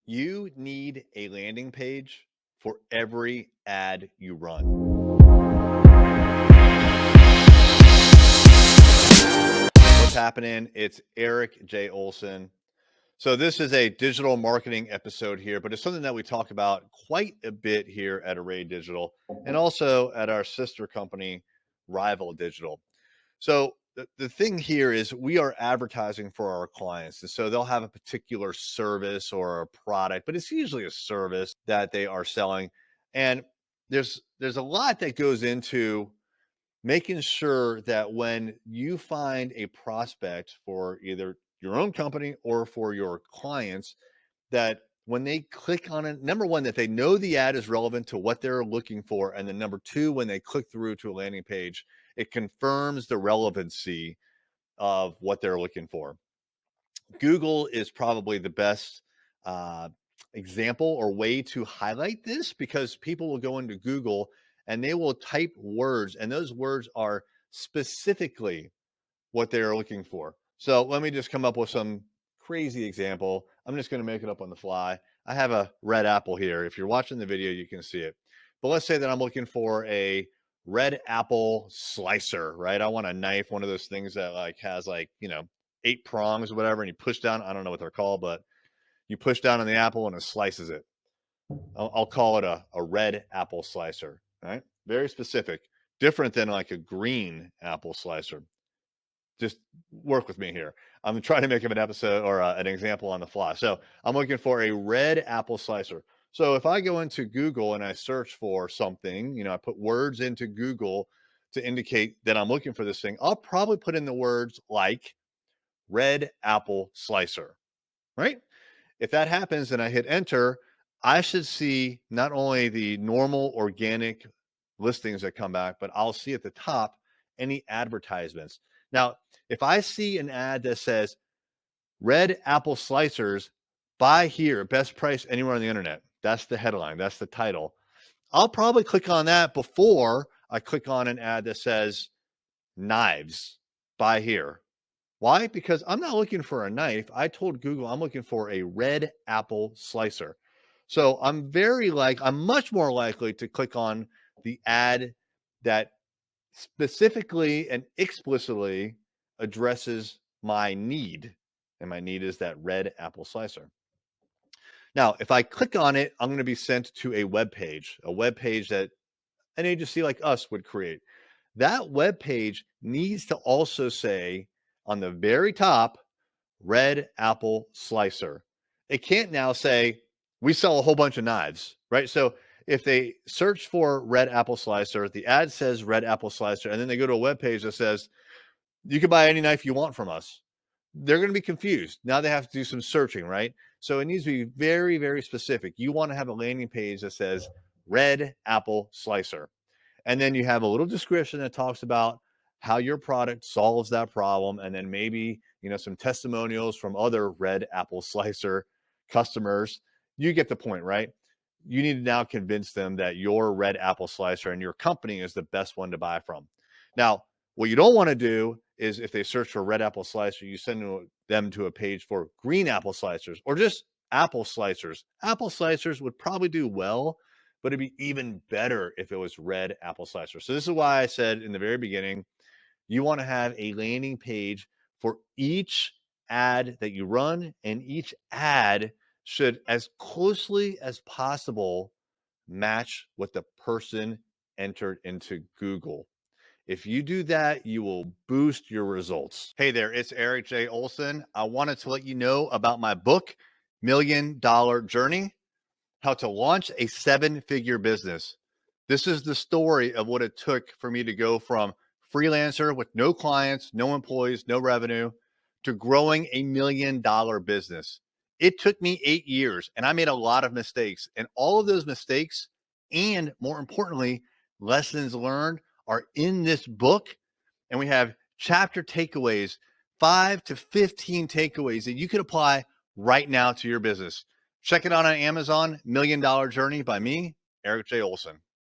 You need a landing page for every ad you run. What's happening? It's Erik J. Olson. So, this is a digital marketing episode here, but it's something that we talk about quite a bit here at Array Digital and also at our sister company, Rival Digital. So, the thing here is we are advertising for our clients. And so they'll have a particular service or a product, but it's usually a service that they are selling. And there's a lot that goes into making sure that when you find a prospect for either your own company or for your clients, that when they click on it, number one, that they know the ad is relevant to what they're looking for. And then number two, when they click through to a landing page, it confirms the relevancy of what they're looking for. Google is probably the best uh, example or way to highlight this, because people will go into Google and they will type words, and those words are specifically what they are looking for. So let me just come up with some crazy example. I'm just going to make it up on the fly. I have a red apple here. If you're watching the video, you can see it. But let's say that I'm looking for a red apple slicer, right? I want a knife, one of those things that like has like, 8 prongs or whatever, and you push down. I don't know what they're called, but you push down on the apple and it slices it. I'll call it a red apple slicer, right? Very specific, different than like a green apple slicer. Just work with me here. I'm trying to make an episode or an example on the fly. So I'm looking for a red apple slicer. So if I go into Google and I search for something, I put words into Google to indicate that I'm looking for this thing, I'll probably put in the words like red apple slicer, right? If that happens and I hit enter, I should see not only the normal organic listings that come back, but I'll see at the top any advertisements. Now, if I see an ad that says red apple slicers, buy here, best price anywhere on the internet, that's the headline, that's the title, I'll probably click on that before I click on an ad that says knives, buy here. Why? Because I'm not looking for a knife. I told Google I'm looking for a red apple slicer. So I'm much more likely to click on the ad that specifically and explicitly addresses my need. And my need is that red apple slicer. Now, if I click on it, I'm going to be sent to a web page that an agency like us would create. That web page needs to also say on the very top, red apple slicer. It can't now say, we sell a whole bunch of knives, right? So if they search for red apple slicer, the ad says red apple slicer, and then they go to a web page that says, you can buy any knife you want from us, they're going to be confused. Now they have to do some searching, right? So it needs to be very, very specific. You want to have a landing page that says red apple slicer. And then you have a little description that talks about how your product solves that problem. And then maybe, some testimonials from other red apple slicer customers. You get the point, right? You need to now convince them that your red apple slicer and your company is the best one to buy from. Now, what you don't want to do is if they search for red apple slicer, you send them to a page for green apple slicers or just apple slicers. Apple slicers would probably do well, but it'd be even better if it was red apple slicer. So this is why I said in the very beginning, you want to have a landing page for each ad that you run, and each ad should, as closely as possible, match what the person entered into Google. If you do that, you will boost your results. Hey there, it's Erik J. Olson. I wanted to let you know about my book, $1 Million Journey: How to Launch a 7-Figure Business. This is the story of what it took for me to go from freelancer with no clients, no employees, no revenue, to growing a $1 million business. It took me 8 years, and I made a lot of mistakes. And all of those mistakes, and more importantly, lessons learned, are in this book. And we have chapter takeaways, 5 to 15 takeaways that you can apply right now to your business. Check it out on Amazon, $1 Million Journey by me, Erik J. Olson.